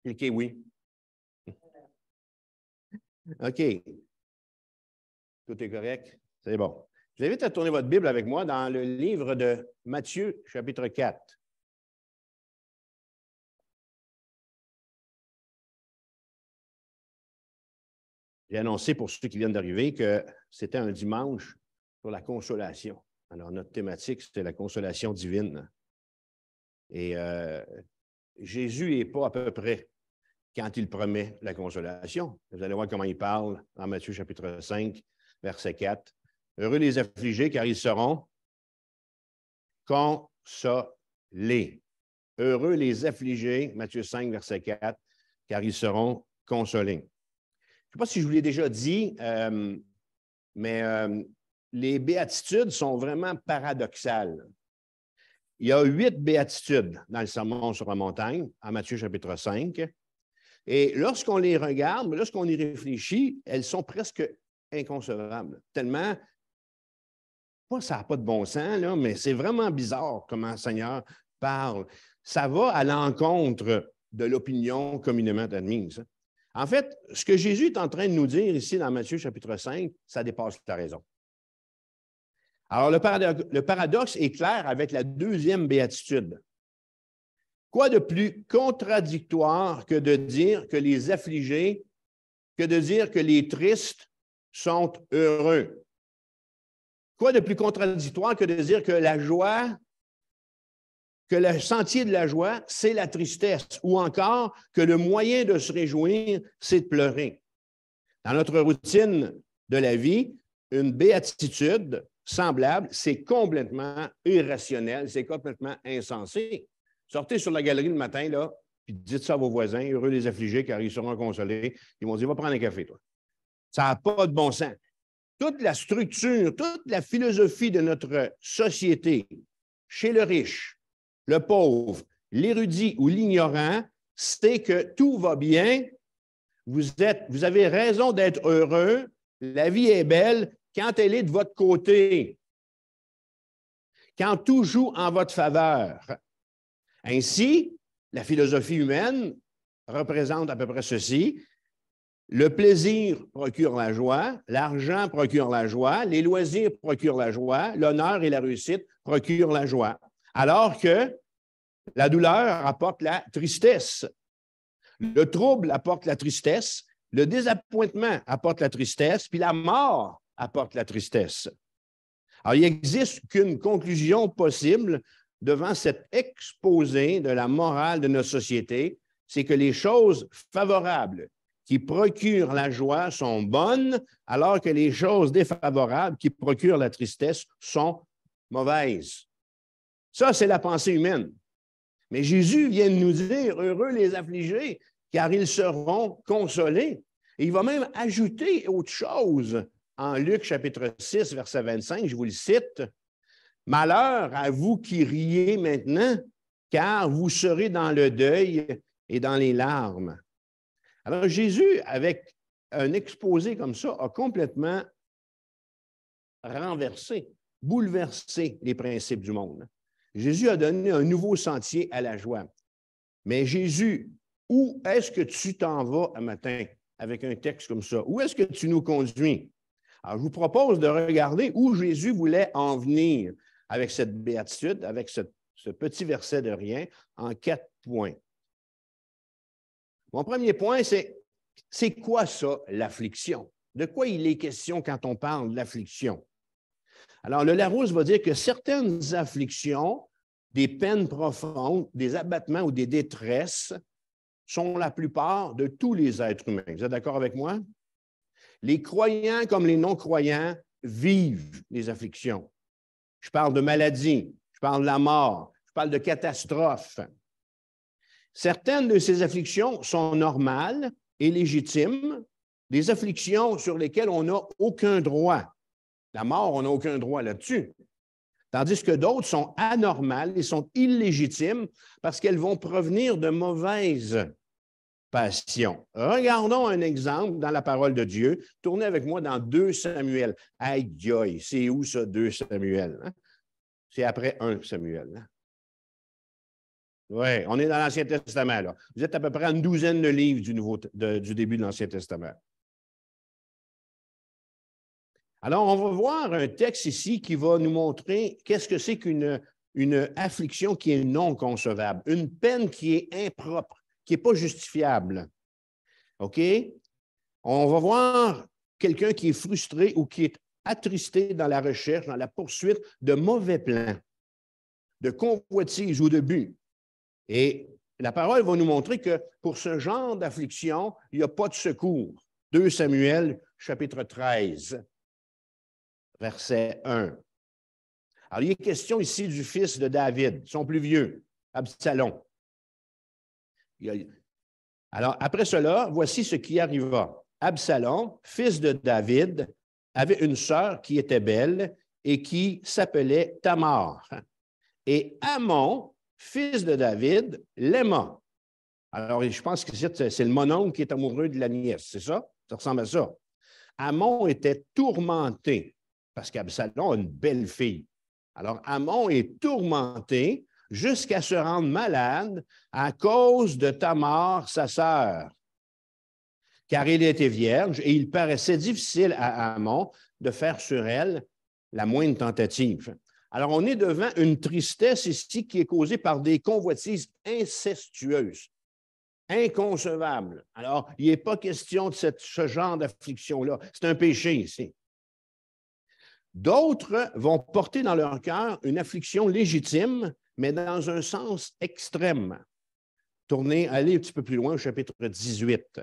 Cliquez oui. OK. Tout est correct? C'est bon. Je vous invite à tourner votre Bible avec moi dans le livre de Matthieu, chapitre 4. J'ai annoncé pour ceux qui viennent d'arriver que c'était un dimanche pour la consolation. Alors, notre thématique, c'était la consolation divine. Et Jésus n'est pas à peu près quand il promet la consolation. Vous allez voir comment il parle dans Matthieu chapitre 5, verset 4. « Heureux les affligés, car ils seront consolés. » Heureux les affligés, Matthieu 5, verset 4, car ils seront consolés. Je ne sais pas si je vous l'ai déjà dit, mais les béatitudes sont vraiment paradoxales. Il y a 8 béatitudes dans le Sermon sur la montagne, en Matthieu chapitre 5. Et lorsqu'on les regarde, lorsqu'on y réfléchit, elles sont presque inconcevables. Tellement, ça n'a pas de bon sens, là, mais c'est vraiment bizarre comment le Seigneur parle. Ça va à l'encontre de l'opinion communément admise. En fait, ce que Jésus est en train de nous dire ici dans Matthieu chapitre 5, ça dépasse la raison. Alors, le paradoxe est clair avec la deuxième béatitude. Quoi de plus contradictoire que de dire que les affligés, que de dire que les tristes sont heureux? Quoi de plus contradictoire que de dire que la joie, que le sentier de la joie, c'est la tristesse, ou encore que le moyen de se réjouir, c'est de pleurer. Dans notre routine de la vie, une béatitude semblable, c'est complètement irrationnel, c'est complètement insensé. Sortez sur la galerie le matin, là, puis dites ça à vos voisins, heureux les affligés, car ils seront consolés. Ils vont dire, va prendre un café, toi. Ça n'a pas de bon sens. Toute la structure, toute la philosophie de notre société, chez le riche, le pauvre, l'érudit ou l'ignorant, c'est que tout va bien, vous avez raison d'être heureux, la vie est belle quand elle est de votre côté, quand tout joue en votre faveur. Ainsi, la philosophie humaine représente à peu près ceci. Le plaisir procure la joie, l'argent procure la joie, les loisirs procurent la joie, l'honneur et la réussite procurent la joie. Alors que la douleur apporte la tristesse. Le trouble apporte la tristesse, le désappointement apporte la tristesse, puis la mort apporte la tristesse. Alors, il n'existe qu'une conclusion possible devant cet exposé de la morale de notre société, c'est que les choses favorables qui procurent la joie sont bonnes, alors que les choses défavorables qui procurent la tristesse sont mauvaises. Ça, c'est la pensée humaine. Mais Jésus vient de nous dire, heureux les affligés, car ils seront consolés. Et il va même ajouter autre chose en Luc chapitre 6, verset 25, je vous le cite. « Malheur à vous qui riez maintenant, car vous serez dans le deuil et dans les larmes. » Alors Jésus, avec un exposé comme ça, a complètement renversé, bouleversé les principes du monde. Jésus a donné un nouveau sentier à la joie. Mais Jésus, où est-ce que tu t'en vas un matin avec un texte comme ça? Où est-ce que tu nous conduis? Alors, je vous propose de regarder où Jésus voulait en venir avec cette béatitude, avec ce petit verset de rien, en 4 points. Mon premier point, c'est quoi ça, l'affliction? De quoi il est question quand on parle de l'affliction? Alors, le Larousse va dire que certaines afflictions, des peines profondes, des abattements ou des détresses sont la plupart de tous les êtres humains. Vous êtes d'accord avec moi? Les croyants comme les non-croyants vivent les afflictions. Je parle de maladie, je parle de la mort, je parle de catastrophes. Certaines de ces afflictions sont normales et légitimes, des afflictions sur lesquelles on n'a aucun droit. La mort, on n'a aucun droit là-dessus. Tandis que d'autres sont anormales et sont illégitimes parce qu'elles vont provenir de mauvaises passions. Regardons un exemple dans la parole de Dieu. Tournez avec moi dans 2 Samuel. Aïe, aïe, c'est où ça, 2 Samuel? Hein? C'est après 1 Samuel. Hein? Oui, on est dans l'Ancien Testament, là. Vous êtes à peu près à une douzaine de livres du début de l'Ancien Testament. Alors, on va voir un texte ici qui va nous montrer qu'est-ce que c'est qu'une affliction qui est non concevable, une peine qui est impropre, qui n'est pas justifiable. OK? On va voir quelqu'un qui est frustré ou qui est attristé dans la recherche, dans la poursuite de mauvais plans, de convoitise ou de but. Et la parole va nous montrer que pour ce genre d'affliction, il n'y a pas de secours. 2 Samuel, chapitre 13, verset 1. Alors, il est question ici du fils de David, son plus vieux, Absalom. Alors, après cela, voici ce qui arriva. Absalom, fils de David, avait une sœur qui était belle et qui s'appelait Tamar. Et Amon, fils de David, l'aima. Alors, je pense que c'est le mononcle qui est amoureux de la nièce, c'est ça? Ça ressemble à ça. Amon était tourmenté parce qu'Absalom a une belle fille. Alors, Amon est tourmenté jusqu'à se rendre malade à cause de Tamar, sa sœur, car il était vierge et il paraissait difficile à Amon de faire sur elle la moindre tentative. Alors, on est devant une tristesse ici qui est causée par des convoitises incestueuses, inconcevables. Alors, il n'est pas question de ce genre d'affliction-là. C'est un péché ici. D'autres vont porter dans leur cœur une affliction légitime, mais dans un sens extrême. Allez un petit peu plus loin au chapitre 18.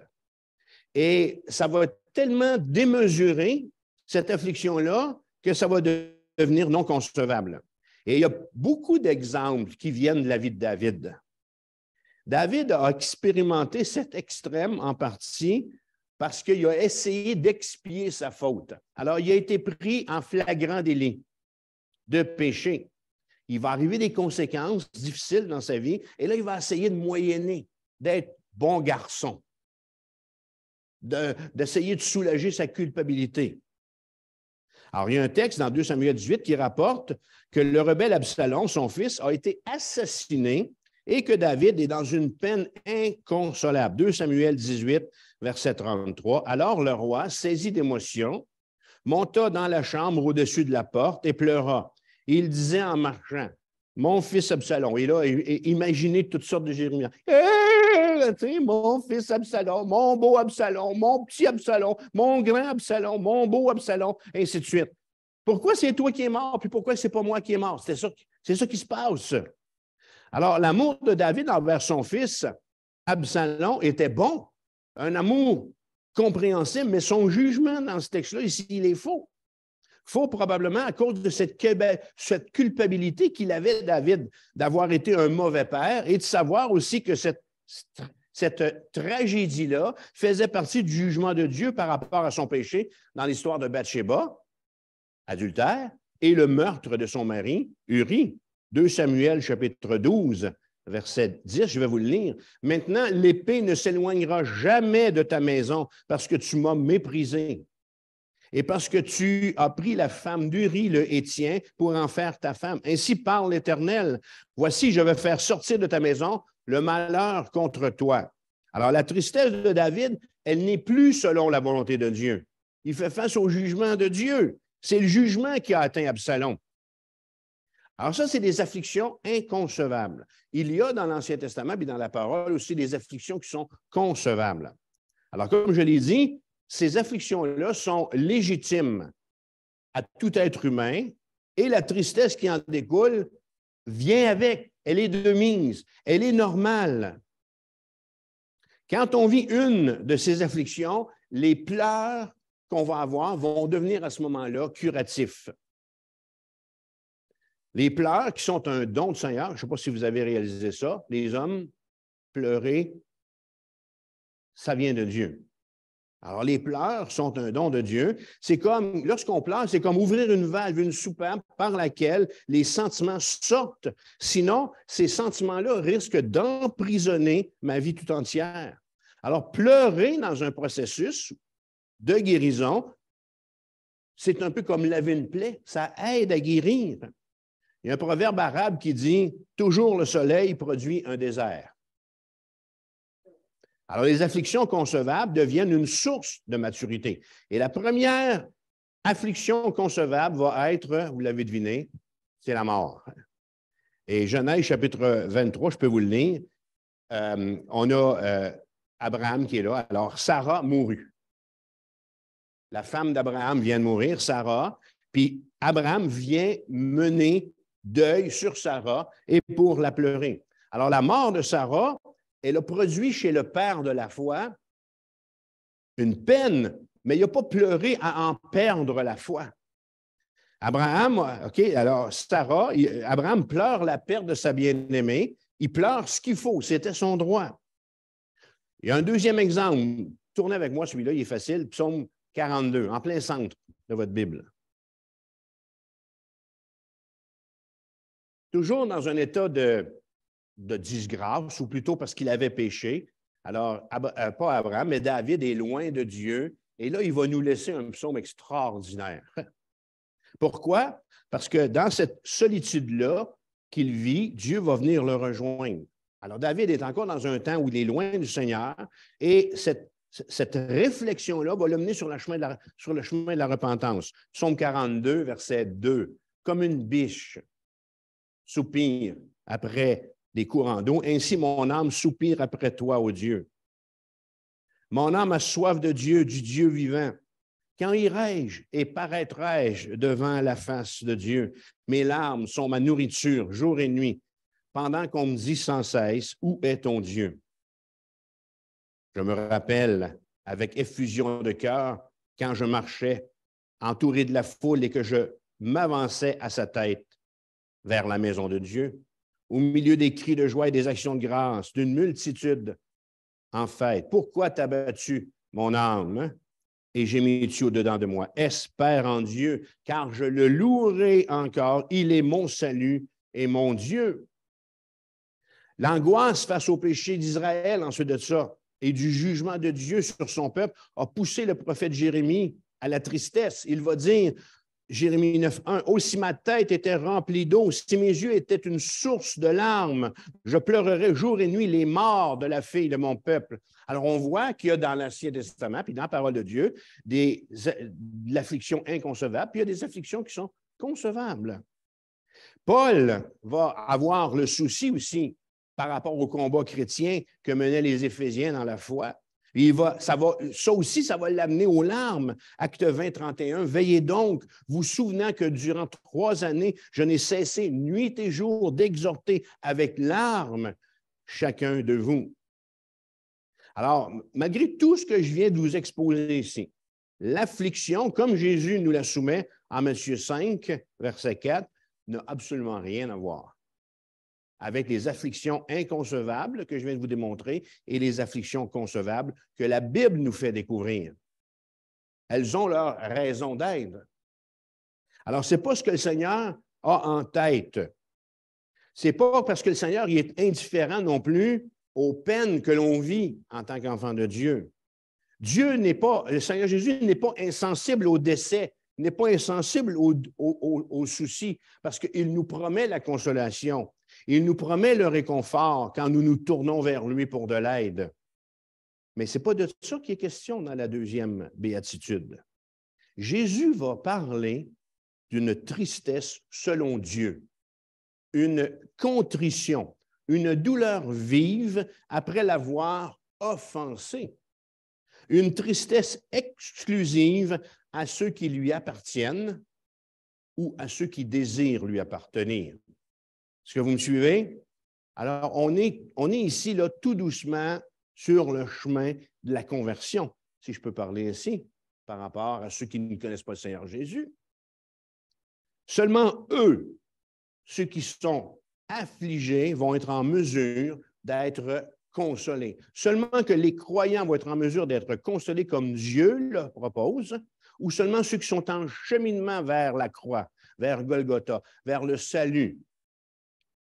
Et ça va être tellement démesuré, cette affliction-là, que ça va devenir non concevable. Et il y a beaucoup d'exemples qui viennent de la vie de David. David a expérimenté cet extrême en partie parce qu'il a essayé d'expier sa faute. Alors, il a été pris en flagrant délit de péché. Il va arriver des conséquences difficiles dans sa vie, et là, il va essayer de moyenner, d'être bon garçon, d'essayer de soulager sa culpabilité. Alors, il y a un texte dans 2 Samuel 18 qui rapporte que le rebelle Absalom, son fils, a été assassiné et que David est dans une peine inconsolable. 2 Samuel 18, verset 33. Alors le roi, saisi d'émotion, monta dans la chambre au-dessus de la porte et pleura. Il disait en marchant, « Mon fils Absalom. » Et là, imaginez toutes sortes de jérémiades. « Mon fils Absalom, mon beau Absalom, mon petit Absalom, mon grand Absalom, mon beau Absalom, et ainsi de suite. Pourquoi c'est toi qui es mort, puis pourquoi c'est pas moi qui est mort? » C'est ça qui se passe. Alors, l'amour de David envers son fils, Absalom, était bon, un amour compréhensible, mais son jugement dans ce texte-là, ici, il est faux. Faux probablement à cause de cette culpabilité qu'il avait, David, d'avoir été un mauvais père et de savoir aussi que cette tragédie-là faisait partie du jugement de Dieu par rapport à son péché dans l'histoire de Bathsheba, adultère, et le meurtre de son mari, Uri. 2 Samuel, chapitre 12, verset 10, je vais vous le lire. « Maintenant, l'épée ne s'éloignera jamais de ta maison parce que tu m'as méprisé et parce que tu as pris la femme d'Uri, le Hétien, pour en faire ta femme. Ainsi parle l'Éternel. Voici, je vais faire sortir de ta maison le malheur contre toi. » Alors, la tristesse de David, elle n'est plus selon la volonté de Dieu. Il fait face au jugement de Dieu. C'est le jugement qui a atteint Absalom. Alors ça, c'est des afflictions inconcevables. Il y a dans l'Ancien Testament et dans la parole aussi des afflictions qui sont concevables. Alors, comme je l'ai dit, ces afflictions-là sont légitimes à tout être humain et la tristesse qui en découle vient avec. Elle est de mise. Elle est normale. Quand on vit une de ces afflictions, les pleurs qu'on va avoir vont devenir à ce moment-là curatifs. Les pleurs qui sont un don du Seigneur, je ne sais pas si vous avez réalisé ça, les hommes, pleurer, ça vient de Dieu. Alors, les pleurs sont un don de Dieu. C'est comme, lorsqu'on pleure, c'est comme ouvrir une valve, une soupape par laquelle les sentiments sortent. Sinon, ces sentiments-là risquent d'emprisonner ma vie tout entière. Alors, pleurer dans un processus de guérison, c'est un peu comme laver une plaie. Ça aide à guérir. Il y a un proverbe arabe qui dit « Toujours le soleil produit un désert ». Alors, les afflictions concevables deviennent une source de maturité. Et la première affliction concevable va être, vous l'avez deviné, c'est la mort. Et Genèse chapitre 23, je peux vous le lire, on a Abraham qui est là. Alors, Sarah mourut. La femme d'Abraham vient de mourir, Sarah, puis Abraham vient mener deuil sur Sarah et pour la pleurer. Alors, la mort de Sarah, elle a produit chez le père de la foi une peine, mais il n'a pas pleuré à en perdre la foi. Abraham, OK, alors Sarah, Abraham pleure la perte de sa bien-aimée, il pleure ce qu'il faut, c'était son droit. Il y a un deuxième exemple, tournez avec moi celui-là, il est facile, Psaume 42, en plein centre de votre Bible. Toujours dans un état de disgrâce, ou plutôt parce qu'il avait péché. Alors, pas Abraham, mais David est loin de Dieu. Et là, il va nous laisser un psaume extraordinaire. Pourquoi? Parce que dans cette solitude-là qu'il vit, Dieu va venir le rejoindre. Alors, David est encore dans un temps où il est loin du Seigneur et cette réflexion-là va l'amener sur le chemin de la repentance. Psaume 42, verset 2. Comme une biche soupire après des courants d'eau, ainsi mon âme soupire après toi, ô Dieu. Mon âme a soif de Dieu, du Dieu vivant. Quand irai-je et paraîtrai-je devant la face de Dieu? Mes larmes sont ma nourriture, jour et nuit, pendant qu'on me dit sans cesse, où est ton Dieu? Je me rappelle avec effusion de cœur quand je marchais entouré de la foule et que je m'avançais à sa tête vers la maison de Dieu, au milieu des cris de joie et des actions de grâce, d'une multitude en fête. Pourquoi t'as battu mon âme et gémis-tu au-dedans de moi? Espère en Dieu, car je le louerai encore. Il est mon salut et mon Dieu. L'angoisse face au péché d'Israël, ensuite de ça, et du jugement de Dieu sur son peuple, a poussé le prophète Jérémie à la tristesse. Il va dire, Jérémie 9.1, « Aussi ma tête était remplie d'eau, si mes yeux étaient une source de larmes, je pleurerais jour et nuit les morts de la fille de mon peuple. » Alors, on voit qu'il y a dans l'Ancien Testament, puis dans la parole de Dieu, de l'affliction inconcevable, puis il y a des afflictions qui sont concevables. Paul va avoir le souci aussi par rapport au combat chrétien que menaient les Éphésiens dans la foi. Ça aussi, ça va l'amener aux larmes. Acte 20, 31. « Veillez donc, vous souvenant que durant 3 années, je n'ai cessé nuit et jour d'exhorter avec larmes chacun de vous. » Alors, malgré tout ce que je viens de vous exposer ici, l'affliction, comme Jésus nous la soumet en Matthieu 5, verset 4, n'a absolument rien à voir avec les afflictions inconcevables que je viens de vous démontrer et les afflictions concevables que la Bible nous fait découvrir. Elles ont leur raison d'être. Alors, ce n'est pas ce que le Seigneur a en tête. Ce n'est pas parce que le Seigneur il est indifférent non plus aux peines que l'on vit en tant qu'enfant de Dieu. Le Seigneur Jésus n'est pas insensible au décès, n'est pas insensible aux soucis, parce qu'il nous promet la consolation. Il nous promet le réconfort quand nous nous tournons vers lui pour de l'aide. Mais ce n'est pas de ça qu'il est question dans la deuxième béatitude. Jésus va parler d'une tristesse selon Dieu, une contrition, une douleur vive après l'avoir offensé, une tristesse exclusive à ceux qui lui appartiennent ou à ceux qui désirent lui appartenir. Est-ce que vous me suivez? Alors, on est ici, là, tout doucement, sur le chemin de la conversion, si je peux parler ainsi, par rapport à ceux qui ne connaissent pas le Seigneur Jésus. Seulement eux, ceux qui sont affligés, vont être en mesure d'être consolés. Seulement que les croyants vont être en mesure d'être consolés comme Dieu le propose, ou seulement ceux qui sont en cheminement vers la croix, vers Golgotha, vers le salut,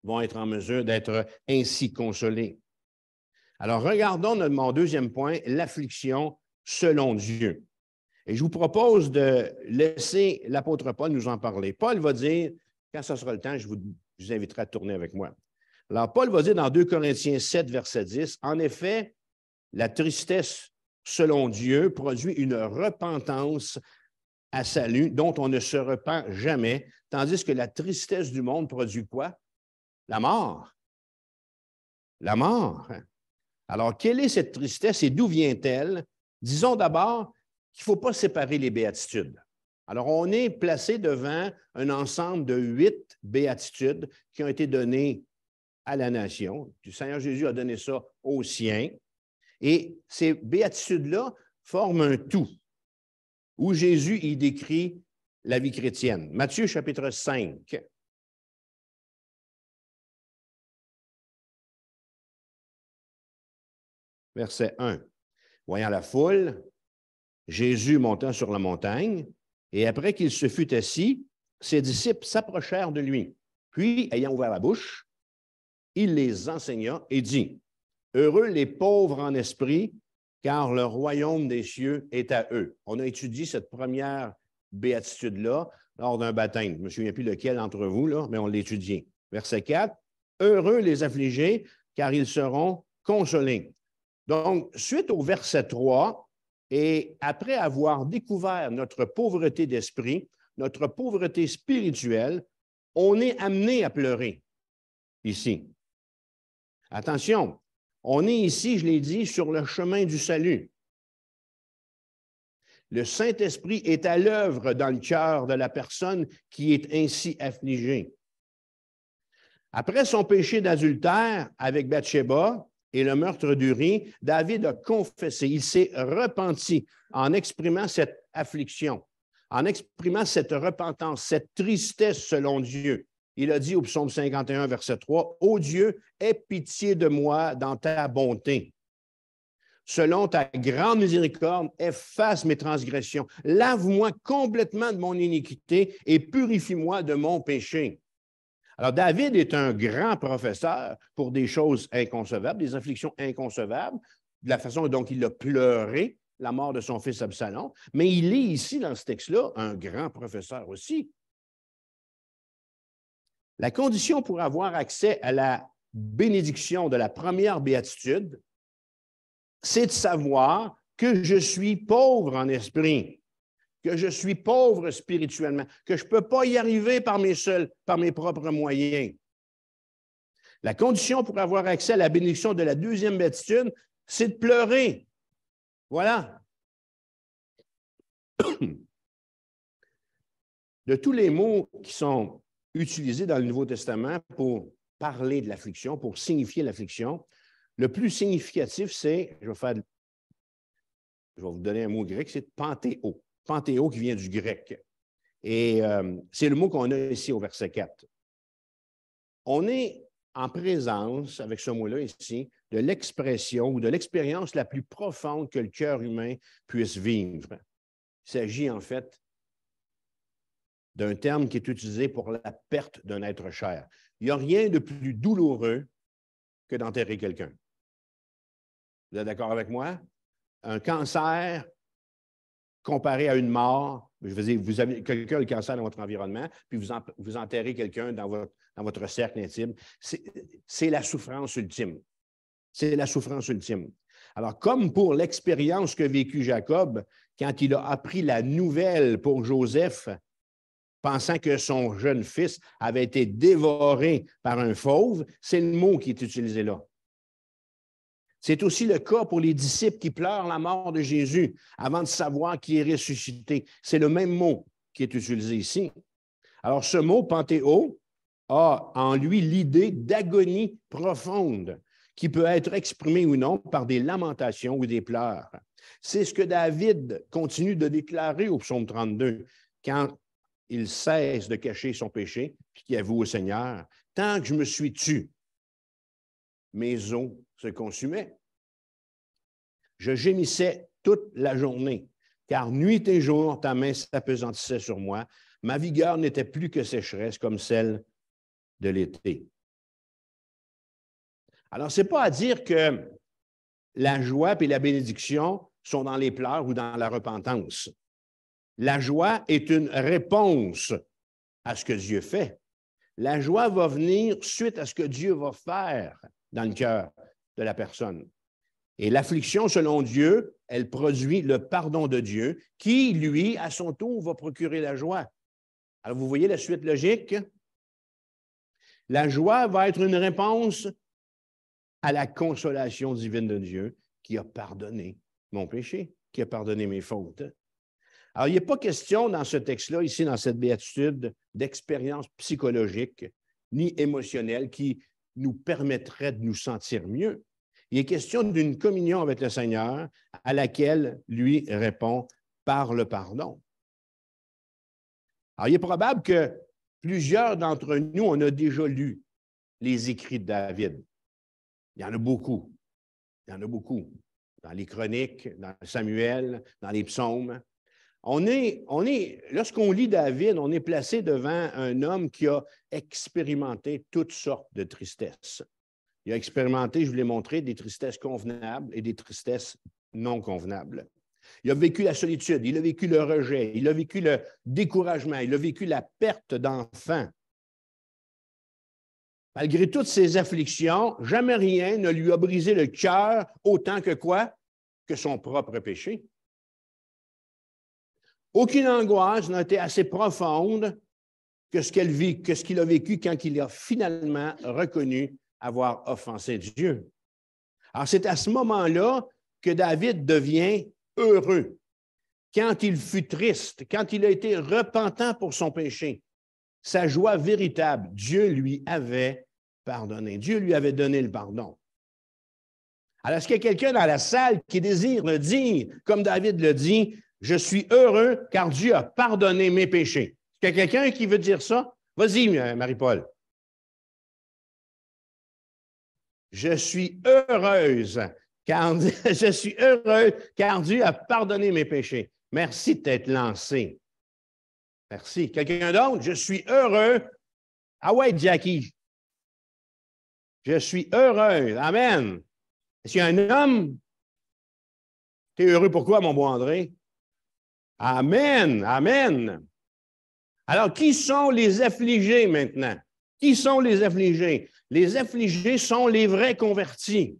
vont être en mesure d'être ainsi consolés. Alors, regardons mon deuxième point, l'affliction selon Dieu. Et je vous propose de laisser l'apôtre Paul nous en parler. Paul va dire, Quand ça sera le temps, je vous inviterai à tourner avec moi. Alors, Paul va dire dans 2 Corinthiens 7, verset 10, « En effet, la tristesse, selon Dieu, produit une repentance à salut dont on ne se repent jamais, tandis que la tristesse du monde produit quoi? La mort. La mort. Alors, quelle est cette tristesse et d'où vient-elle? Disons d'abord qu'il ne faut pas séparer les béatitudes. Alors, on est placé devant un ensemble de 8 béatitudes qui ont été données à la nation. Le Seigneur Jésus a donné ça aux siens. Et ces béatitudes-là forment un tout où Jésus y décrit la vie chrétienne. Matthieu chapitre 5. Verset 1. Voyant la foule, Jésus monta sur la montagne, et après qu'il se fut assis, ses disciples s'approchèrent de lui. Puis, ayant ouvert la bouche, il les enseigna et dit, « Heureux les pauvres en esprit, car le royaume des cieux est à eux. » On a étudié cette première béatitude-là lors d'un baptême. Je ne me souviens plus lequel d'entre vous, là, mais on l'a étudié. Verset 4, « Heureux les affligés, car ils seront consolés. » Donc, suite au verset 3, et après avoir découvert notre pauvreté d'esprit, notre pauvreté spirituelle, on est amené à pleurer ici. Attention, on est ici, je l'ai dit, sur le chemin du salut. Le Saint-Esprit est à l'œuvre dans le cœur de la personne qui est ainsi affligée. Après son péché d'adultère avec Bathsheba et le meurtre d'Uri, David a confessé, il s'est repenti en exprimant cette affliction, en exprimant cette repentance, cette tristesse selon Dieu. Il a dit au psaume 51, verset 3, « Ô Dieu, aie pitié de moi dans ta bonté. Selon ta grande miséricorde, efface mes transgressions. Lave-moi complètement de mon iniquité et purifie-moi de mon péché. » Alors, David est un grand professeur pour des choses inconcevables, des afflictions inconcevables, de la façon dont il a pleuré la mort de son fils Absalom, mais il est ici, dans ce texte-là, un grand professeur aussi. La condition pour avoir accès à la bénédiction de la première béatitude, c'est de savoir que je suis pauvre en esprit, que je suis pauvre spirituellement, que je ne peux pas y arriver par mes propres moyens. La condition pour avoir accès à la bénédiction de la deuxième béatitude, c'est de pleurer. Voilà. De tous les mots qui sont utilisés dans le Nouveau Testament pour parler de l'affliction, pour signifier l'affliction, le plus significatif, c'est, je vais vous donner un mot grec, c'est panthéo. Panthéo qui vient du grec. Et c'est le mot qu'on a ici au verset 4. On est en présence, avec ce mot-là ici, de l'expression ou de l'expérience la plus profonde que le cœur humain puisse vivre. Il s'agit en fait d'un terme qui est utilisé pour la perte d'un être cher. Il n'y a rien de plus douloureux que d'enterrer quelqu'un. Vous êtes d'accord avec moi? Un cancer comparé à une mort, je veux dire, vous avez quelqu'un a le cancer dans votre environnement, puis vous enterrez quelqu'un dans votre cercle intime, c'est la souffrance ultime. C'est la souffrance ultime. Alors, comme pour l'expérience qu'a vécue Jacob, quand il a appris la nouvelle pour Joseph, pensant que son jeune fils avait été dévoré par un fauve, c'est le mot qui est utilisé là. C'est aussi le cas pour les disciples qui pleurent la mort de Jésus avant de savoir qu'il est ressuscité. C'est le même mot qui est utilisé ici. Alors, ce mot, panthéo, a en lui l'idée d'agonie profonde qui peut être exprimée ou non par des lamentations ou des pleurs. C'est ce que David continue de déclarer au psaume 32, quand il cesse de cacher son péché puis qu'il avoue au Seigneur, « Tant que je me suis tu, mes os se consumaient. Je gémissais toute la journée, car nuit et jour, ta main s'appesantissait sur moi. Ma vigueur n'était plus que sécheresse comme celle de l'été. » Alors, ce n'est pas à dire que la joie et la bénédiction sont dans les pleurs ou dans la repentance. La joie est une réponse à ce que Dieu fait. La joie va venir suite à ce que Dieu va faire dans le cœur de la personne. Et l'affliction, selon Dieu, elle produit le pardon de Dieu qui, lui, à son tour, va procurer la joie. Alors, vous voyez la suite logique? La joie va être une réponse à la consolation divine de Dieu qui a pardonné mon péché, qui a pardonné mes fautes. Alors, il n'est pas question dans ce texte-là, ici, dans cette béatitude, d'expérience psychologique ni émotionnelle qui nous permettrait de nous sentir mieux. Il est question d'une communion avec le Seigneur à laquelle lui répond par le pardon. Alors, il est probable que plusieurs d'entre nous, on a déjà lu les écrits de David. Il y en a beaucoup. Il y en a beaucoup. Dans les chroniques, dans Samuel, dans les psaumes. Lorsqu'on lit David, on est placé devant un homme qui a expérimenté toutes sortes de tristesses. Il a expérimenté, je vous l'ai montré, des tristesses convenables et des tristesses non convenables. Il a vécu la solitude, il a vécu le rejet, il a vécu le découragement, il a vécu la perte d'enfants. Malgré toutes ces afflictions, jamais rien ne lui a brisé le cœur autant que quoi? Que son propre péché. Aucune angoisse n'a été assez profonde que ce qu'il a vécu quand il a finalement reconnu avoir offensé Dieu. Alors, c'est à ce moment-là que David devient heureux. Quand il fut triste, quand il a été repentant pour son péché, sa joie véritable, Dieu lui avait pardonné. Dieu lui avait donné le pardon. Alors, est-ce qu'il y a quelqu'un dans la salle qui désire le dire, comme David le dit, « Je suis heureux car Dieu a pardonné mes péchés ». Est-ce qu'il y a quelqu'un qui veut dire ça? Vas-y, Marie-Paul. Je suis heureuse car je suis heureux car Dieu a pardonné mes péchés. Merci de t'être lancé. Merci. Quelqu'un d'autre? Je suis heureux. Ah ouais, Jackie. Je suis heureux. Amen. Est-ce qu'il y a un homme? Tu es heureux pourquoi, mon beau André? Amen. Amen. Alors, qui sont les affligés maintenant? Qui sont les affligés? Les affligés sont les vrais convertis.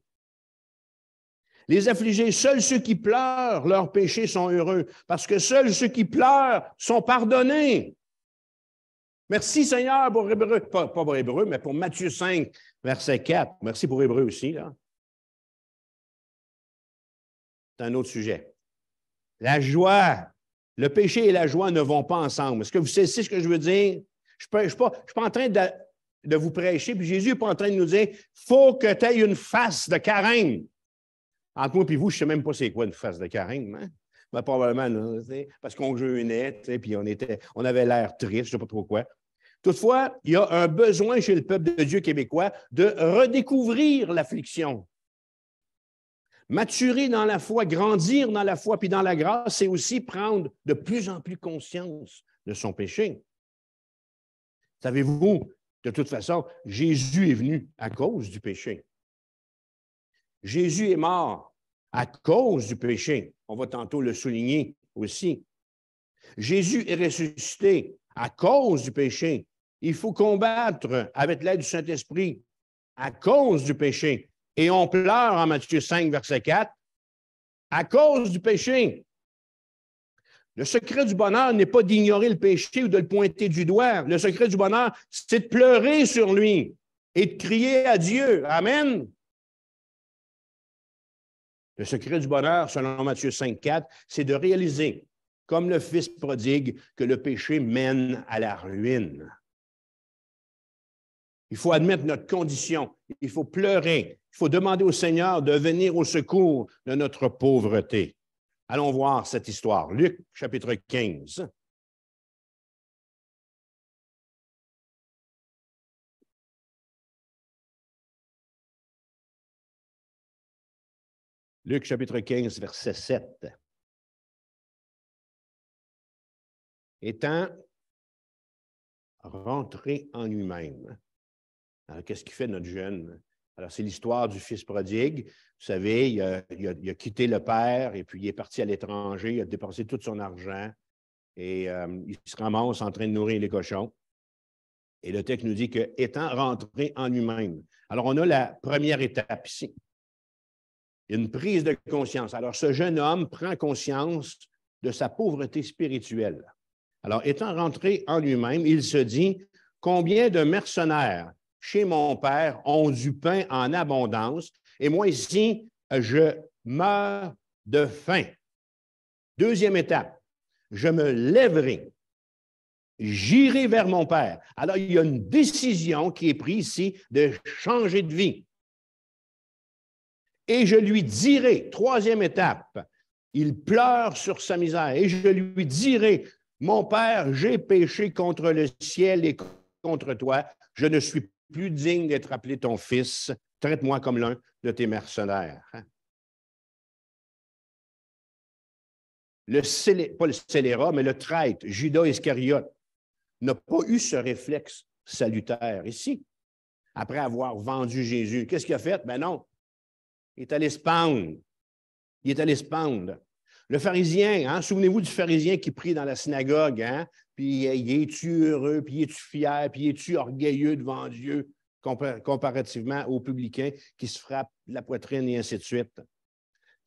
Les affligés, seuls ceux qui pleurent, leurs péchés sont heureux, parce que seuls ceux qui pleurent sont pardonnés. Merci Seigneur pour Hébreu, pas pour Hébreu, mais pour Matthieu 5, verset 4. Merci pour Hébreu aussi, là. C'est un autre sujet. La joie, le péché et la joie ne vont pas ensemble. Est-ce que vous savez ce que je veux dire? Je ne suis pas en train de vous prêcher, puis Jésus n'est pas en train de nous dire « faut que tu aies une face de carême ». Entre moi et vous, je ne sais même pas c'est quoi une face de carême. Hein? Ben, probablement, là, parce qu'on jeûnait, puis on avait l'air triste, je ne sais pas trop quoi. Toutefois, il y a un besoin chez le peuple de Dieu québécois de redécouvrir l'affliction. Maturer dans la foi, grandir dans la foi puis dans la grâce, c'est aussi prendre de plus en plus conscience de son péché. Savez-vous, de toute façon, Jésus est venu à cause du péché. Jésus est mort à cause du péché. On va tantôt le souligner aussi. Jésus est ressuscité à cause du péché. Il faut combattre avec l'aide du Saint-Esprit à cause du péché. Et on pleure en Matthieu 5, verset 4, à cause du péché. Le secret du bonheur n'est pas d'ignorer le péché ou de le pointer du doigt. Le secret du bonheur, c'est de pleurer sur lui et de crier à Dieu. Amen. Le secret du bonheur, selon Matthieu 5, 4, c'est de réaliser, comme le Fils prodigue, que le péché mène à la ruine. Il faut admettre notre condition. Il faut pleurer. Il faut demander au Seigneur de venir au secours de notre pauvreté. Allons voir cette histoire. Luc, chapitre 15. Luc, chapitre 15, verset 7. Étant rentré en lui-même. Alors, qu'est-ce qu'il fait, notre jeune? Alors, c'est l'histoire du fils prodigue. Vous savez, il a quitté le père et puis il est parti à l'étranger. Il a dépensé tout son argent et il se ramasse en train de nourrir les cochons. Et le texte nous dit que étant rentré en lui-même. Alors, on a la première étape ici. Il y a une prise de conscience. Alors, ce jeune homme prend conscience de sa pauvreté spirituelle. Alors, étant rentré en lui-même, il se dit, combien de mercenaires chez mon père ont du pain en abondance, et moi ici, je meurs de faim. Deuxième étape, je me lèverai, j'irai vers mon père. Alors, il y a une décision qui est prise ici de changer de vie. Et je lui dirai, troisième étape, il pleure sur sa misère, et je lui dirai, mon père, j'ai péché contre le ciel et contre toi, je ne suis plus digne d'être appelé ton fils, traite-moi comme l'un de tes mercenaires. Pas le scélérat, mais le traître, Judas Iscariote, n'a pas eu ce réflexe salutaire ici. Après avoir vendu Jésus, qu'est-ce qu'il a fait? Ben non, il est allé se pendre. Il est allé se pendre. Le pharisien, hein, souvenez-vous du pharisien qui prie dans la synagogue, hein, puis il est-tu heureux, puis es-tu fier, puis es-tu orgueilleux devant Dieu, comparativement aux publicains qui se frappent la poitrine et ainsi de suite.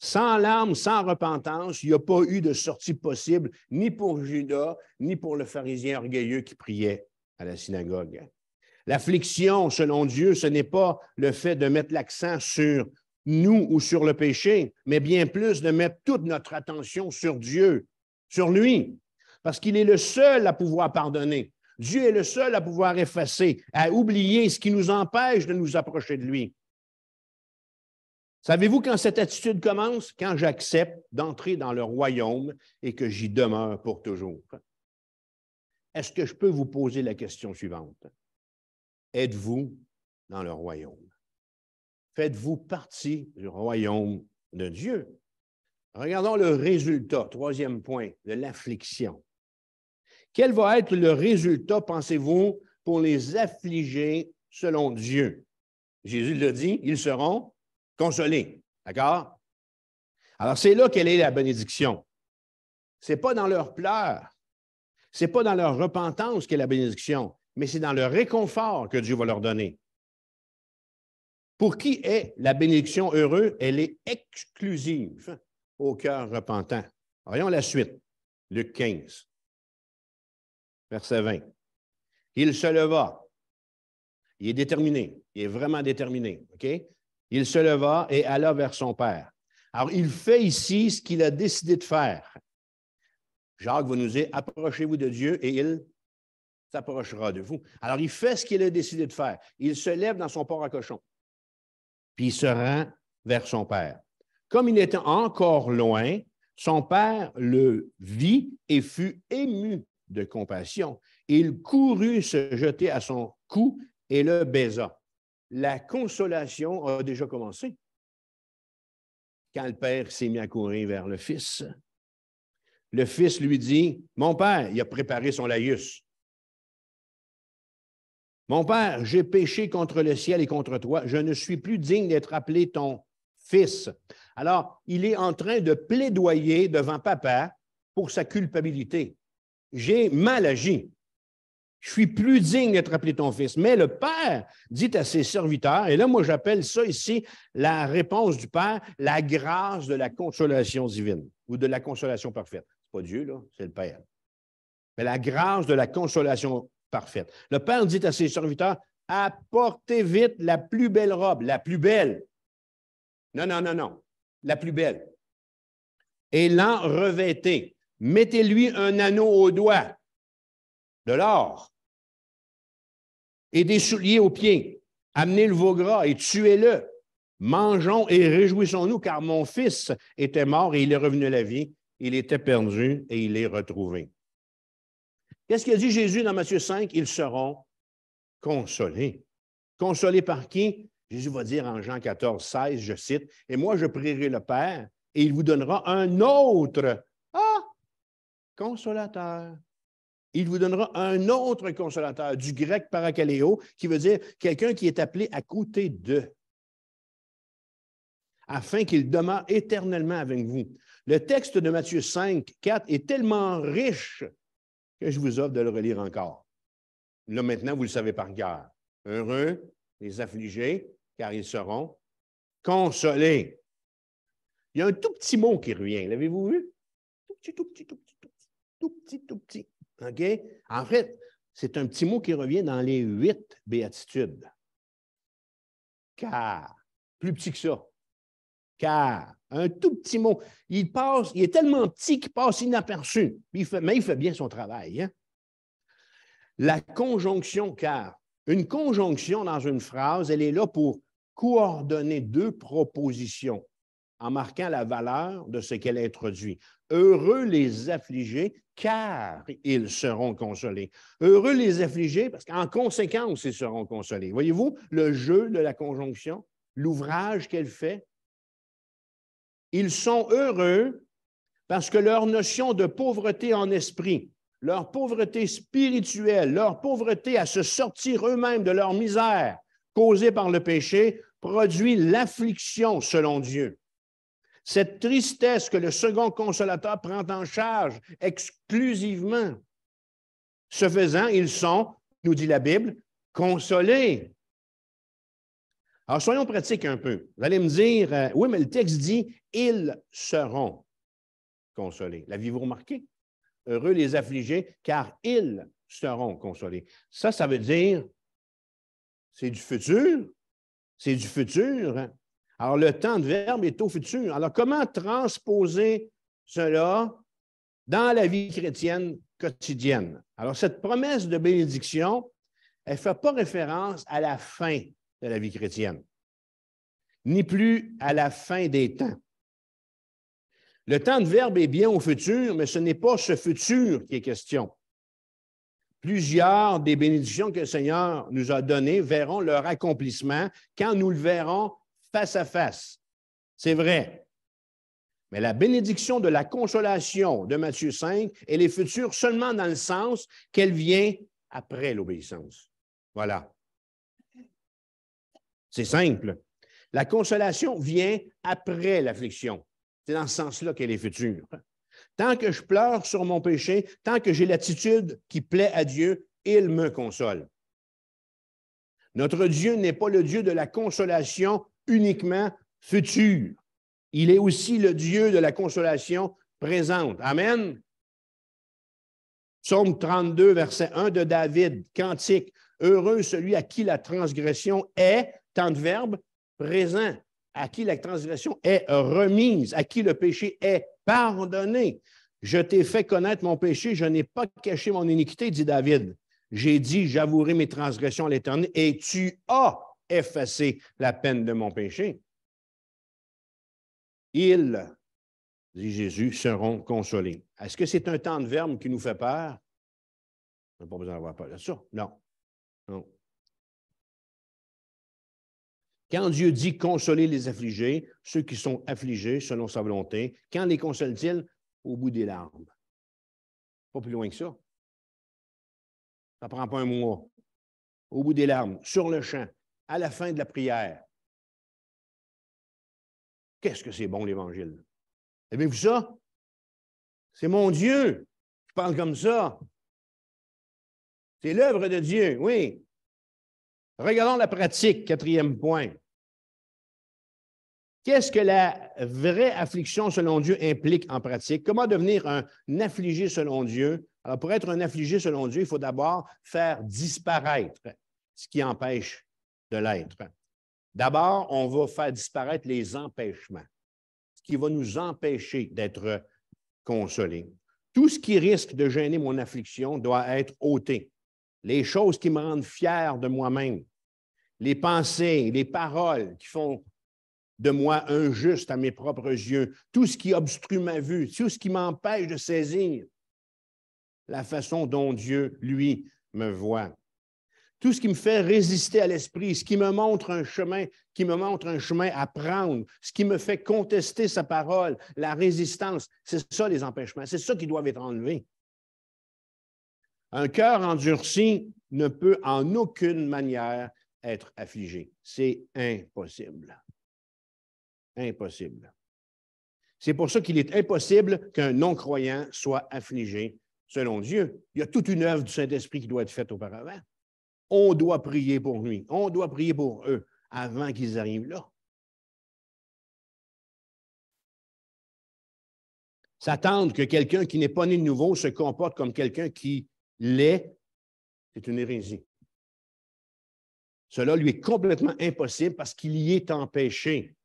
Sans larmes, sans repentance, il n'y a pas eu de sortie possible, ni pour Judas, ni pour le pharisien orgueilleux qui priait à la synagogue. L'affliction, selon Dieu, ce n'est pas le fait de mettre l'accent sur nous ou sur le péché, mais bien plus de mettre toute notre attention sur Dieu, sur lui, parce qu'il est le seul à pouvoir pardonner. Dieu est le seul à pouvoir effacer, à oublier ce qui nous empêche de nous approcher de lui. Savez-vous quand cette attitude commence? Quand j'accepte d'entrer dans le royaume et que j'y demeure pour toujours. Est-ce que je peux vous poser la question suivante? Êtes-vous dans le royaume? Faites-vous partie du royaume de Dieu? Regardons le résultat, troisième point, de l'affliction. Quel va être le résultat, pensez-vous, pour les affligés selon Dieu? Jésus l'a dit, ils seront consolés. D'accord? Alors, c'est là quelle est la bénédiction. Ce n'est pas dans leurs pleurs, ce n'est pas dans leur repentance qu'est la bénédiction, mais c'est dans le réconfort que Dieu va leur donner. Pour qui est la bénédiction heureuse? Elle est exclusive au cœur repentant. Voyons la suite. Luc 15, verset 20. Il se leva. Il est déterminé. Il est vraiment déterminé. OK? Il se leva et alla vers son père. Alors, il fait ici ce qu'il a décidé de faire. Jacques va nous dire, approchez-vous de Dieu et il s'approchera de vous. Alors, il fait ce qu'il a décidé de faire. Il se lève dans son port à cochon. Puis il se rend vers son père. Comme il était encore loin, son père le vit et fut ému de compassion. Il courut se jeter à son cou et le baisa. La consolation a déjà commencé. Quand le père s'est mis à courir vers le fils lui dit, « Mon père, il a préparé son laïus. Mon père, j'ai péché contre le ciel et contre toi. Je ne suis plus digne d'être appelé ton fils. » Alors, il est en train de plaidoyer devant papa pour sa culpabilité. J'ai mal agi. Je suis plus digne d'être appelé ton fils. Mais le père dit à ses serviteurs, et là, moi, j'appelle ça ici la réponse du père, la grâce de la consolation divine ou de la consolation parfaite. Ce n'est pas Dieu, là, c'est le père. Mais la grâce de la consolation parfaite. Le père dit à ses serviteurs, apportez vite la plus belle robe, la plus belle. Non, la plus belle. Et l'en revêtez. Mettez-lui un anneau au doigt, de l'or, et des souliers aux pieds. Amenez le veau gras et tuez-le. Mangeons et réjouissons-nous, car mon fils était mort et il est revenu à la vie. Il était perdu et il est retrouvé. Qu'est-ce qu'a dit Jésus dans Matthieu 5? Ils seront consolés. Consolés par qui? Jésus va dire en Jean 14, 16, je cite, « Et moi, je prierai le Père, et il vous donnera un autre, consolateur. » Il vous donnera un autre consolateur, du grec parakaleo, qui veut dire quelqu'un qui est appelé à côté d'eux, afin qu'il demeure éternellement avec vous. Le texte de Matthieu 5, 4 est tellement riche que je vous offre de le relire encore. Là, maintenant, vous le savez par cœur. Heureux les affligés, car ils seront consolés. Il y a un tout petit mot qui revient. L'avez-vous vu? Tout petit, tout petit, tout petit, tout petit, tout petit, tout petit. OK? En fait, c'est un petit mot qui revient dans les 8 béatitudes. Car, plus petit que ça. Car, un tout petit mot. Il est tellement petit qu'il passe inaperçu. Mais il fait bien son travail. Hein? La conjonction car. Une conjonction dans une phrase, elle est là pour coordonner deux propositions en marquant la valeur de ce qu'elle introduit. Heureux les affligés, car ils seront consolés. Heureux les affligés, parce qu'en conséquence, ils seront consolés. Voyez-vous le jeu de la conjonction, l'ouvrage qu'elle fait? Ils sont heureux parce que leur notion de pauvreté en esprit, leur pauvreté spirituelle, leur pauvreté à se sortir eux-mêmes de leur misère causée par le péché, produit l'affliction selon Dieu. Cette tristesse que le second consolateur prend en charge exclusivement. Ce faisant, ils sont, nous dit la Bible, consolés. Alors, soyons pratiques un peu. Vous allez me dire, oui, mais le texte dit « ils seront consolés ». L'avez-vous remarqué? Heureux les affligés, car ils seront consolés. Ça veut dire, c'est du futur. C'est du futur. Hein? Alors, le temps de verbe est au futur. Alors, comment transposer cela dans la vie chrétienne quotidienne? Alors, cette promesse de bénédiction, elle ne fait pas référence à la fin de la vie chrétienne, ni plus à la fin des temps. Le temps de verbe est bien au futur, mais ce n'est pas ce futur qui est question. Plusieurs des bénédictions que le Seigneur nous a données verront leur accomplissement quand nous le verrons face à face. C'est vrai. Mais la bénédiction de la consolation de Matthieu 5, elle est future seulement dans le sens qu'elle vient après l'obéissance. Voilà. C'est simple. La consolation vient après l'affliction. C'est dans ce sens-là qu'elle est future. Tant que je pleure sur mon péché, tant que j'ai l'attitude qui plaît à Dieu, il me console. Notre Dieu n'est pas le Dieu de la consolation uniquement future. Il est aussi le Dieu de la consolation présente. Amen. Psaume 32, verset 1 de David, cantique. Heureux celui à qui la transgression est, temps de verbe, présent, à qui la transgression est remise, à qui le péché est pardonné. Je t'ai fait connaître mon péché, je n'ai pas caché mon iniquité, dit David. J'ai dit, j'avouerai mes transgressions à l'Éternel, et tu as effacé la peine de mon péché. Ils, dit Jésus, seront consolés. Est-ce que c'est un temps de verbe qui nous fait peur? On n'a pas besoin d'avoir peur de ça. Non. Non. Quand Dieu dit consoler les affligés, ceux qui sont affligés selon sa volonté, quand les console-t-il? Au bout des larmes. Pas plus loin que ça. Ça ne prend pas un mois. Au bout des larmes, sur le champ, à la fin de la prière. Qu'est-ce que c'est bon, l'Évangile? Avez-vous vu ça? C'est mon Dieu qui parle comme ça. C'est l'œuvre de Dieu, oui. Regardons la pratique, 4e point. Qu'est-ce que la vraie affliction selon Dieu implique en pratique? Comment devenir un affligé selon Dieu? Alors, pour être un affligé selon Dieu, il faut d'abord faire disparaître ce qui empêche de l'être. D'abord, on va faire disparaître les empêchements, ce qui va nous empêcher d'être consolés. Tout ce qui risque de gêner mon affliction doit être ôté. Les choses qui me rendent fier de moi-même, les pensées, les paroles qui font de moi injuste à mes propres yeux, tout ce qui obstrue ma vue, tout ce qui m'empêche de saisir la façon dont Dieu, lui, me voit. Tout ce qui me fait résister à l'esprit, ce qui me montre un chemin, à prendre, ce qui me fait contester sa parole, la résistance, c'est ça les empêchements, c'est ça qui doivent être enlevés. Un cœur endurci ne peut en aucune manière être affligé. C'est impossible. Impossible. C'est pour ça qu'il est impossible qu'un non-croyant soit affligé selon Dieu. Il y a toute une œuvre du Saint-Esprit qui doit être faite auparavant. on doit prier pour lui, on doit prier pour eux avant qu'ils arrivent là. S'attendre que quelqu'un qui n'est pas né de nouveau se comporte comme quelqu'un qui l'est, c'est une hérésie. Cela lui est complètement impossible parce qu'il y est empêché.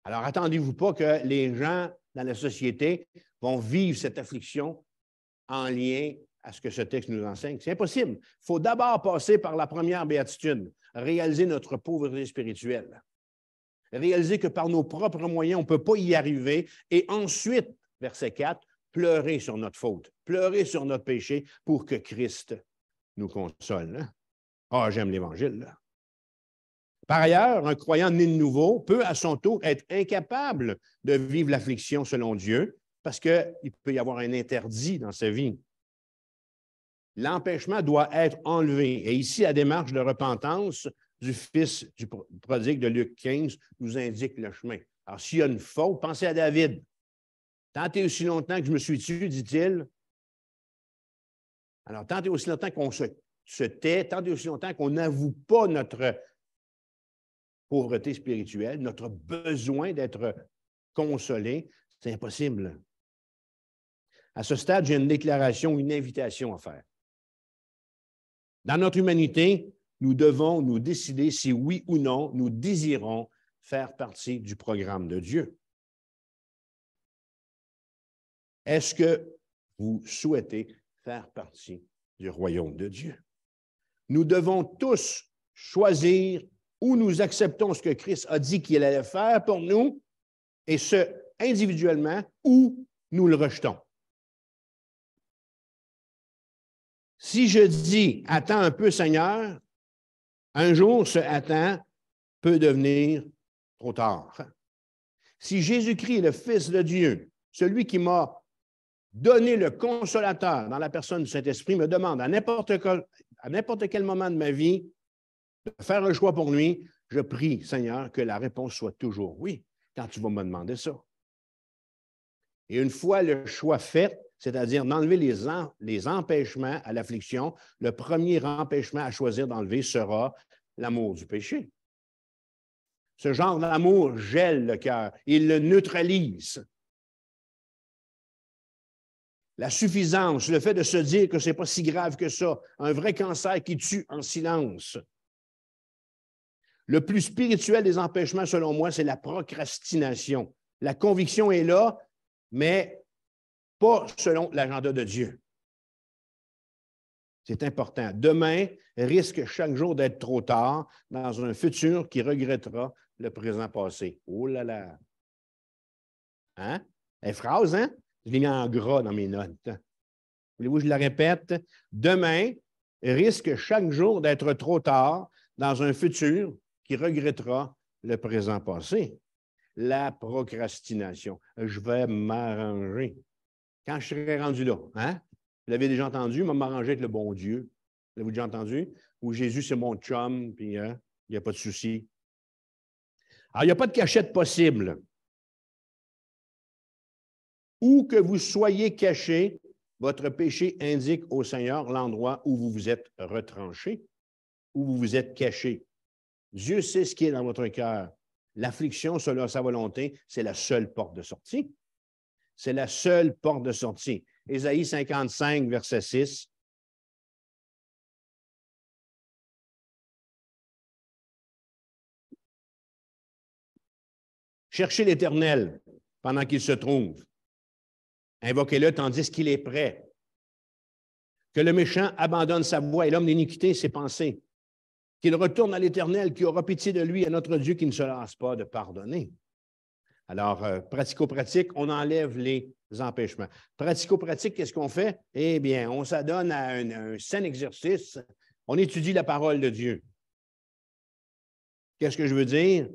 Alors, attendez-vous pas que les gens dans la société vont vivre cette affliction en lien à ce que ce texte nous enseigne. C'est impossible. Il faut d'abord passer par la première béatitude, réaliser notre pauvreté spirituelle. Réaliser que par nos propres moyens, on ne peut pas y arriver. Et ensuite, verset 4, pleurer sur notre faute, pleurer sur notre péché pour que Christ nous console. Hein? Ah, j'aime l'Évangile. Par ailleurs, un croyant né de nouveau peut à son tour être incapable de vivre l'affliction selon Dieu parce qu'il peut y avoir un interdit dans sa vie. L'empêchement doit être enlevé. Et ici, la démarche de repentance du fils du prodigue de Luc 15 nous indique le chemin. Alors, s'il y a une faute, pensez à David. Tant et aussi longtemps que je me suis tué, dit-il. Alors, tant et aussi longtemps qu'on se tait, tant et aussi longtemps qu'on n'avoue pas notre pauvreté spirituelle, notre besoin d'être consolé, c'est impossible. À ce stade, j'ai une déclaration, une invitation à faire. Dans notre humanité, nous devons nous décider si oui ou non nous désirons faire partie du programme de Dieu. Est-ce que vous souhaitez faire partie du royaume de Dieu? Nous devons tous choisir où nous acceptons ce que Christ a dit qu'il allait faire pour nous, et ce, individuellement, ou nous le rejetons. Si je dis « Attends un peu, Seigneur », un jour, ce « Attends » peut devenir trop tard. Si Jésus-Christ est le Fils de Dieu, celui qui m'a donné le Consolateur dans la personne du Saint-Esprit, me demande à n'importe quel moment de ma vie de faire un choix pour lui, je prie, Seigneur, que la réponse soit toujours oui, quand tu vas me demander ça. Et une fois le choix fait, c'est-à-dire d'enlever les empêchements à l'affliction, le premier empêchement à choisir d'enlever sera l'amour du péché. Ce genre d'amour gèle le cœur, il le neutralise. La suffisance, le fait de se dire que ce n'est pas si grave que ça, un vrai cancer qui tue en silence. Le plus spirituel des empêchements, selon moi, c'est la procrastination. La conviction est là, mais pas selon l'agenda de Dieu. C'est important. Demain risque chaque jour d'être trop tard dans un futur qui regrettera le présent passé. Oh là là! Hein? Les phrases, hein? Je l'ai mis en gras dans mes notes. Voulez-vous que je la répète? Demain risque chaque jour d'être trop tard dans un futur qui regrettera le présent passé. La procrastination. Je vais m'arranger. Quand je serai rendu là, hein? Vous l'avez déjà entendu, je vais m'arranger avec le bon Dieu. L'avez-vous déjà entendu? Où Jésus, c'est mon chum, puis il n'y a pas de souci. Alors, il n'y a pas de cachette possible. Où que vous soyez caché, votre péché indique au Seigneur l'endroit où vous vous êtes retranché, où vous vous êtes caché. Dieu sait ce qui est dans votre cœur. L'affliction, selon sa volonté, c'est la seule porte de sortie. C'est la seule porte de sortie. Ésaïe 55, verset 6. Cherchez l'Éternel pendant qu'il se trouve. Invoquez-le tandis qu'il est prêt. Que le méchant abandonne sa voie et l'homme d'iniquité ses pensées. Qu'il retourne à l'Éternel qui aura pitié de lui, à notre Dieu qui ne se lasse pas de pardonner. Alors, pratico-pratique, on enlève les empêchements. Pratico-pratique, qu'est-ce qu'on fait? Eh bien, on s'adonne à un sain exercice. On étudie la parole de Dieu. Qu'est-ce que je veux dire?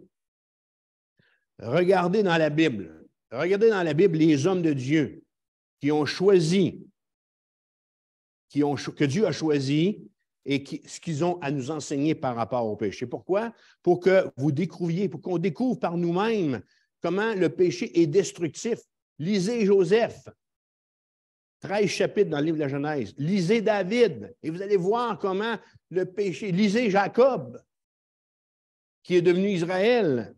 Regardez dans la Bible les hommes de Dieu qui ont choisi, que Dieu a choisi et ce qu'ils ont à nous enseigner par rapport au péché. Pourquoi? Pour que vous découvriez, pour qu'on découvre par nous-mêmes comment le péché est destructif. Lisez Joseph. 13 chapitres dans le livre de la Genèse. Lisez David et vous allez voir comment le péché. Lisez Jacob, qui est devenu Israël.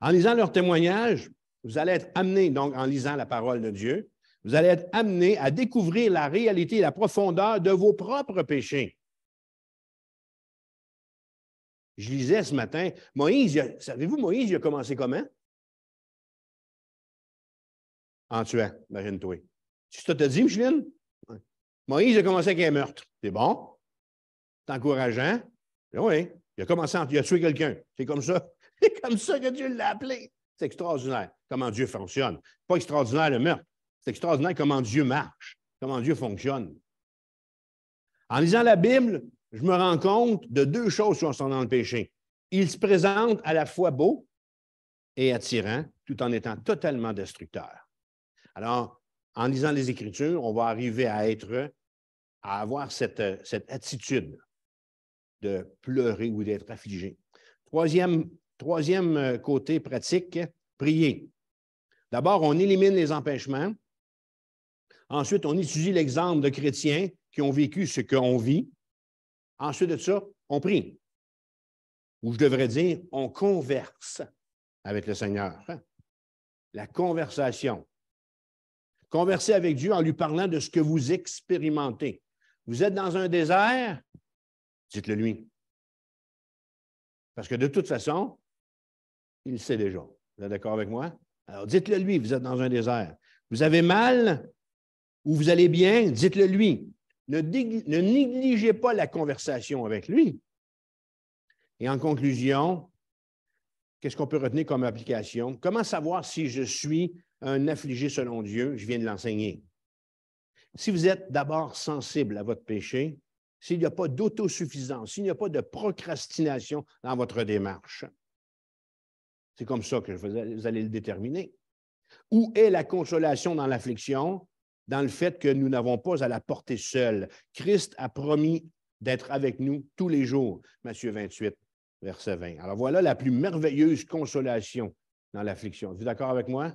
En lisant leur témoignage, vous allez être amené, donc en lisant la parole de Dieu, vous allez être amené à découvrir la réalité et la profondeur de vos propres péchés. Je lisais ce matin, Moïse, savez-vous, Moïse, il a commencé comment? En tuant, imagine-toi. C'est ce que tu as dit, Micheline? Ouais. Moïse a commencé avec un meurtre. C'est bon? C'est encourageant? Oui. Il a commencé, il a tué quelqu'un. C'est comme ça. C'est comme ça que Dieu l'a appelé. C'est extraordinaire comment Dieu fonctionne. Pas extraordinaire le meurtre. C'est extraordinaire comment Dieu marche, comment Dieu fonctionne. En lisant la Bible, je me rends compte de deux choses concernant le péché. Il se présente à la fois beau et attirant, tout en étant totalement destructeur. Alors, en lisant les Écritures, on va arriver à avoir cette attitude de pleurer ou d'être affligé. Troisième côté pratique, prier. D'abord, on élimine les empêchements. Ensuite, on étudie l'exemple de chrétiens qui ont vécu ce qu'on vit. Ensuite de ça, on prie. Ou je devrais dire, on converse avec le Seigneur. La conversation. Converser avec Dieu en lui parlant de ce que vous expérimentez. Vous êtes dans un désert, dites-le lui. Parce que de toute façon, il le sait déjà. Vous êtes d'accord avec moi? Alors, dites-le lui, vous êtes dans un désert. Vous avez mal ou vous allez bien, dites-le lui. Ne négligez pas la conversation avec lui. Et en conclusion, qu'est-ce qu'on peut retenir comme application? Comment savoir si je suis un affligé selon Dieu? Je viens de l'enseigner. Si vous êtes d'abord sensible à votre péché, s'il n'y a pas d'autosuffisance, s'il n'y a pas de procrastination dans votre démarche, c'est comme ça que vous allez le déterminer. Où est la consolation dans l'affliction? Dans le fait que nous n'avons pas à la porter seule. Christ a promis d'être avec nous tous les jours. Matthieu 28, verset 20. Alors voilà la plus merveilleuse consolation dans l'affliction. Êtes-vous d'accord avec moi?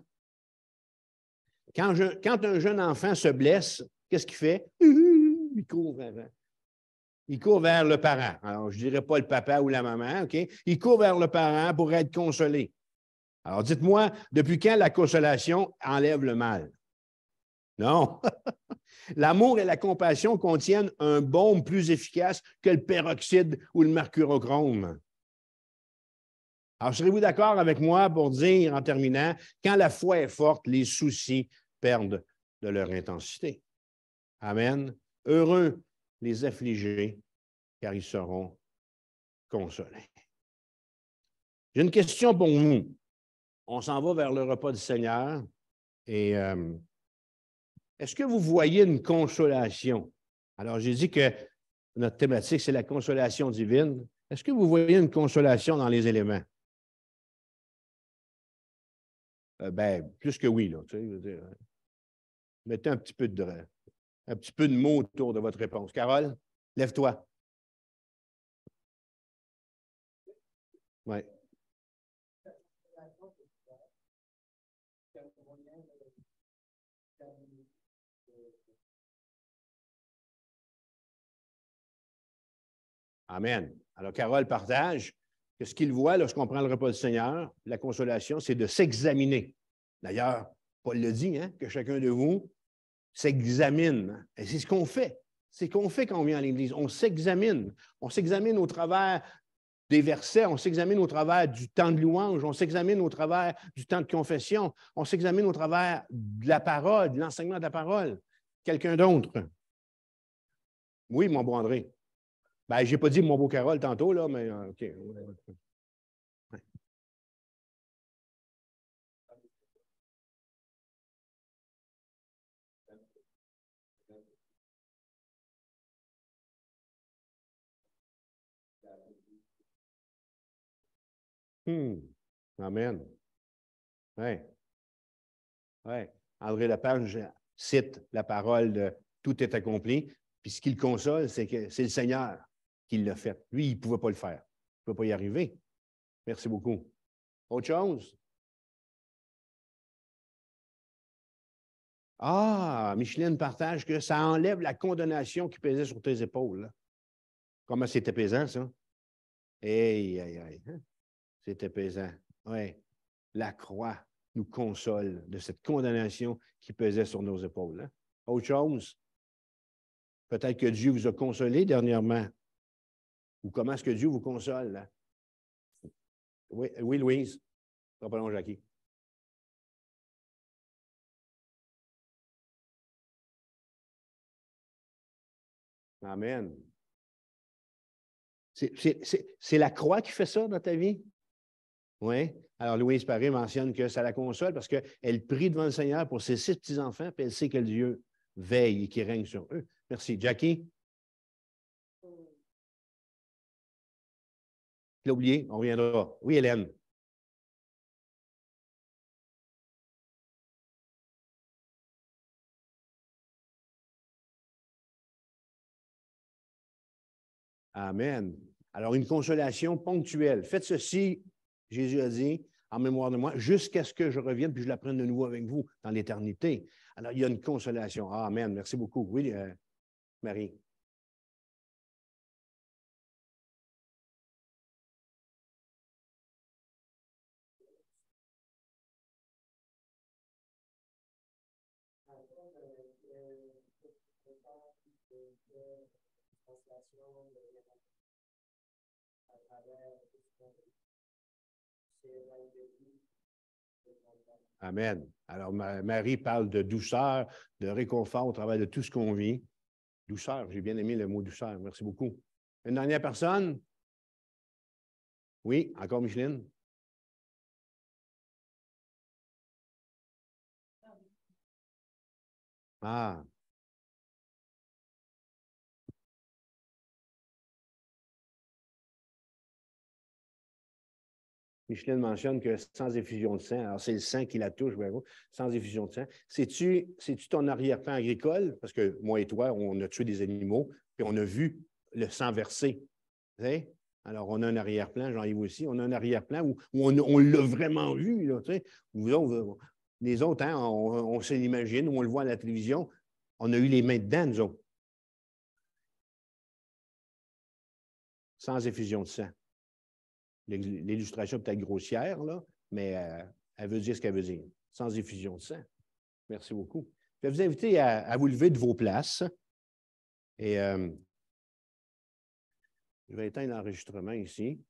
Quand un jeune enfant se blesse, qu'est-ce qu'il fait? Il court vers, il court vers le parent. Alors, je ne dirais pas le papa ou la maman, OK? Il court vers le parent pour être consolé. Alors, dites-moi, depuis quand la consolation enlève le mal? Non. L'amour et la compassion contiennent un baume plus efficace que le peroxyde ou le mercurochrome. Alors, serez-vous d'accord avec moi pour dire, en terminant, quand la foi est forte, les soucis perdent de leur intensité? Amen. Heureux les affligés, car ils seront consolés. J'ai une question pour vous. On s'en va vers le repas du Seigneur et est-ce que vous voyez une consolation? Alors, j'ai dit que notre thématique, c'est la consolation divine. Est-ce que vous voyez une consolation dans les éléments? Plus que oui, là. Tu sais, je veux dire, mettez un petit peu de mots autour de votre réponse. Carole, lève-toi. Oui. Amen. Alors, Carole partage que ce qu'il voit lorsqu'on prend le repas du Seigneur, la consolation, c'est de s'examiner. D'ailleurs, Paul le dit, hein, que chacun de vous s'examine. Et c'est ce qu'on fait. C'est ce qu'on fait quand on vient à l'Église. On s'examine. On s'examine au travers des versets, on s'examine au travers du temps de louange, on s'examine au travers du temps de confession, on s'examine au travers de la parole, de l'enseignement de la parole. Quelqu'un d'autre? Oui, mon beau André. Ben, je n'ai pas dit mon beau Carole tantôt, là, mais OK. Amen. Oui. Oui. André Lepage cite la parole de « Tout est accompli », puis ce qui le console, c'est que c'est le Seigneur qui l'a fait. Lui, il ne pouvait pas le faire. Il ne pouvait pas y arriver. Merci beaucoup. Autre chose? Ah, Micheline partage que ça enlève la condamnation qui pesait sur tes épaules. Là. Comment c'était pesant, ça? Aïe, aïe, aïe. Hein? C'était pesant. Oui. La croix nous console de cette condamnation qui pesait sur nos épaules. Hein? Autre chose? Peut-être que Dieu vous a consolé dernièrement. Ou comment est-ce que Dieu vous console? Là? Oui, oui, Louise. Pas long, Jackie. Amen. C'est la croix qui fait ça dans ta vie? Oui. Alors, Louise Paré mentionne que ça la console parce qu'elle prie devant le Seigneur pour ses 6 petits-enfants, puis elle sait que Dieu veille et qu'il règne sur eux. Merci. Jackie? Tu l'as oublié? On reviendra. Oui, Hélène. Amen. Alors, une consolation ponctuelle. Faites ceci, Jésus a dit, en mémoire de moi, jusqu'à ce que je revienne puis je la prenne de nouveau avec vous dans l'éternité. Alors, il y a une consolation. Amen. Merci beaucoup. Oui, Marie. Amen. Alors, Marie parle de douceur, de réconfort au travers de tout ce qu'on vit. Douceur, j'ai bien aimé le mot douceur. Merci beaucoup. Une dernière personne? Oui, encore Micheline? Ah, Micheline mentionne que sans effusion de sang, alors c'est le sang qui la touche, bravo, sans effusion de sang. C'est-tu ton arrière-plan agricole? Parce que moi et toi, on a tué des animaux, puis on a vu le sang verser. Tu sais? Alors, on a un arrière-plan, Jean-Yves aussi, on a un arrière-plan où on l'a vraiment vu. Là, tu sais? Les autres, hein, on se l'imagine, ou on le voit à la télévision, on a eu les mains dedans, nous autres, sans effusion de sang. L'illustration est peut-être grossière, là, mais elle veut dire ce qu'elle veut dire, sans effusion de sang. Merci beaucoup. Je vais vous inviter à vous lever de vos places et je vais éteindre l'enregistrement ici.